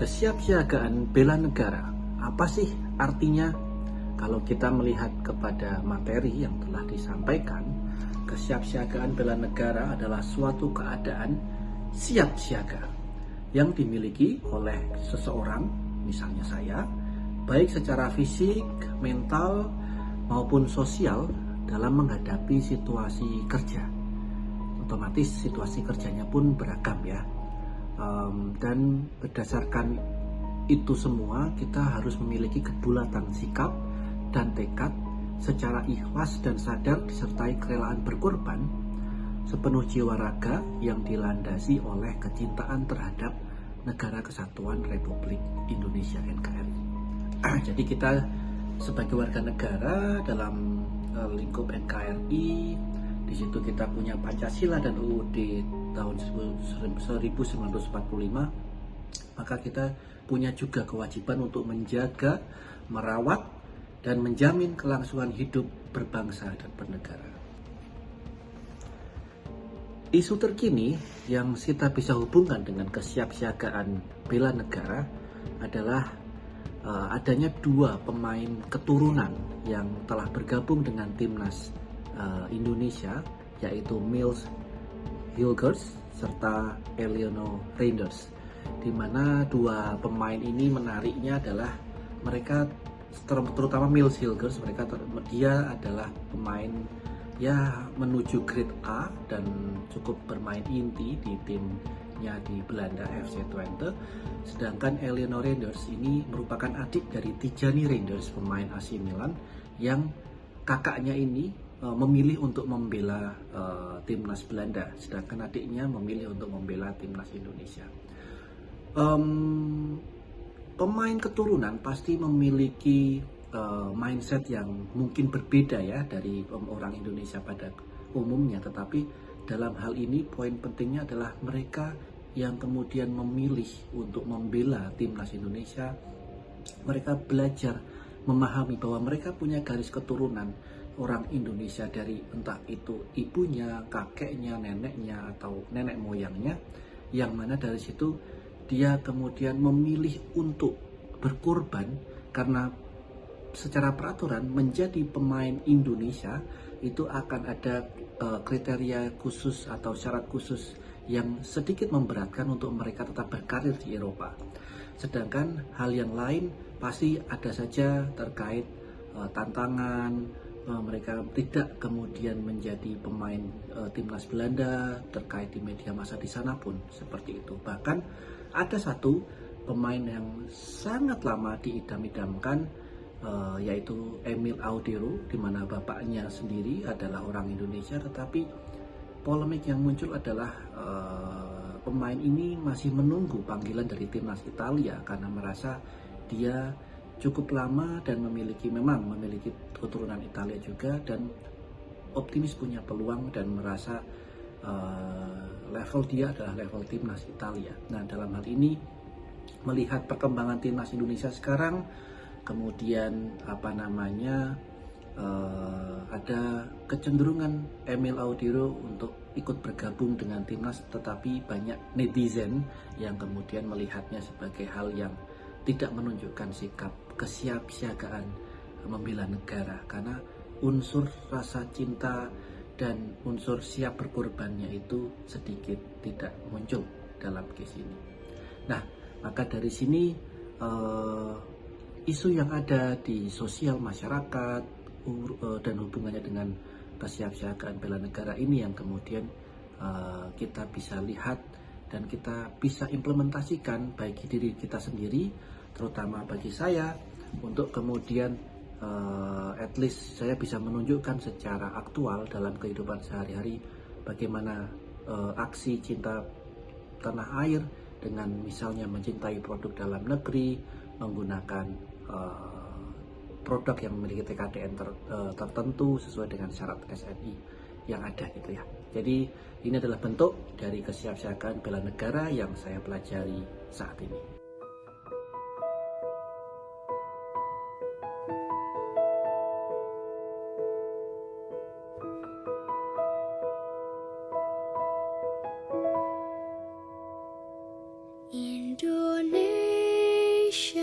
Kesiapsiagaan bela negara, apa sih artinya? Kalau kita melihat kepada materi yang telah disampaikan, kesiapsiagaan bela negara adalah suatu keadaan siap siaga yang dimiliki oleh seseorang, misalnya saya, baik secara fisik, mental, maupun sosial dalam menghadapi situasi kerja. Otomatis situasi kerjanya pun beragam ya. Dan berdasarkan itu semua, kita harus memiliki kebulatan sikap dan tekad secara ikhlas dan sadar disertai kerelaan berkorban sepenuh jiwa raga yang dilandasi oleh kecintaan terhadap Negara Kesatuan Republik Indonesia (NKRI). Jadi kita sebagai warga negara dalam lingkup NKRI, di situ kita punya Pancasila dan UUD tahun 1945, maka kita punya juga kewajiban untuk menjaga, merawat, dan menjamin kelangsungan hidup berbangsa dan bernegara. Isu terkini yang kita bisa hubungkan dengan kesiapsiagaan bela negara adalah adanya dua pemain keturunan yang telah bergabung dengan timnas Indonesia, yaitu Mils Hilgers serta Eleanor Reynders, di mana dua pemain ini menariknya adalah mereka, terutama Mils Hilgers, dia adalah pemain ya menuju grade A dan cukup bermain inti di timnya di Belanda, FC Twente. Sedangkan Eleanor Reynders ini merupakan adik dari Tijani Reynders, pemain AC Milan, yang kakaknya ini memilih untuk membela timnas Belanda, sedangkan adiknya memilih untuk membela timnas Indonesia. Pemain keturunan pasti memiliki mindset yang mungkin berbeda ya dari orang Indonesia pada umumnya, tetapi dalam hal ini poin pentingnya adalah mereka yang kemudian memilih untuk membela timnas Indonesia. Mereka belajar memahami bahwa mereka punya garis keturunan orang Indonesia dari entah itu ibunya, kakeknya, neneknya, atau nenek moyangnya, yang mana dari situ dia kemudian memilih untuk berkorban karena secara peraturan menjadi pemain Indonesia itu akan ada kriteria khusus atau syarat khusus yang sedikit memberatkan untuk mereka tetap berkarir di Eropa. Sedangkan hal yang lain pasti ada saja terkait tantangan, mereka tidak kemudian menjadi pemain timnas Belanda, terkait di media massa di sana pun seperti itu. Bahkan ada satu pemain yang sangat lama diidam-idamkan, yaitu Emil Audero, di mana bapaknya sendiri adalah orang Indonesia, tetapi polemik yang muncul adalah pemain ini masih menunggu panggilan dari timnas Italia karena merasa dia cukup lama dan memang memiliki keturunan Italia juga, dan optimis punya peluang dan merasa level dia adalah level timnas Italia. Nah, dalam hal ini melihat perkembangan timnas Indonesia sekarang, kemudian ada kecenderungan Emil Audero untuk ikut bergabung dengan timnas, tetapi banyak netizen yang kemudian melihatnya sebagai hal yang tidak menunjukkan sikap kesiapsiagaan membela negara, karena unsur rasa cinta dan unsur siap berkorbannya itu sedikit tidak muncul dalam case ini. Nah, maka dari sini isu yang ada di sosial masyarakat dan hubungannya dengan kesiapsiagaan bela negara ini yang kemudian kita bisa lihat dan kita bisa implementasikan bagi diri kita sendiri, terutama bagi saya, untuk kemudian at least saya bisa menunjukkan secara aktual dalam kehidupan sehari-hari bagaimana aksi cinta tanah air dengan misalnya mencintai produk dalam negeri, menggunakan produk yang memiliki TKDN tertentu sesuai dengan syarat SNI yang ada gitu ya. Jadi ini adalah bentuk dari kesiapsiagaan bela negara yang saya pelajari saat ini. Indonesia Indonesia.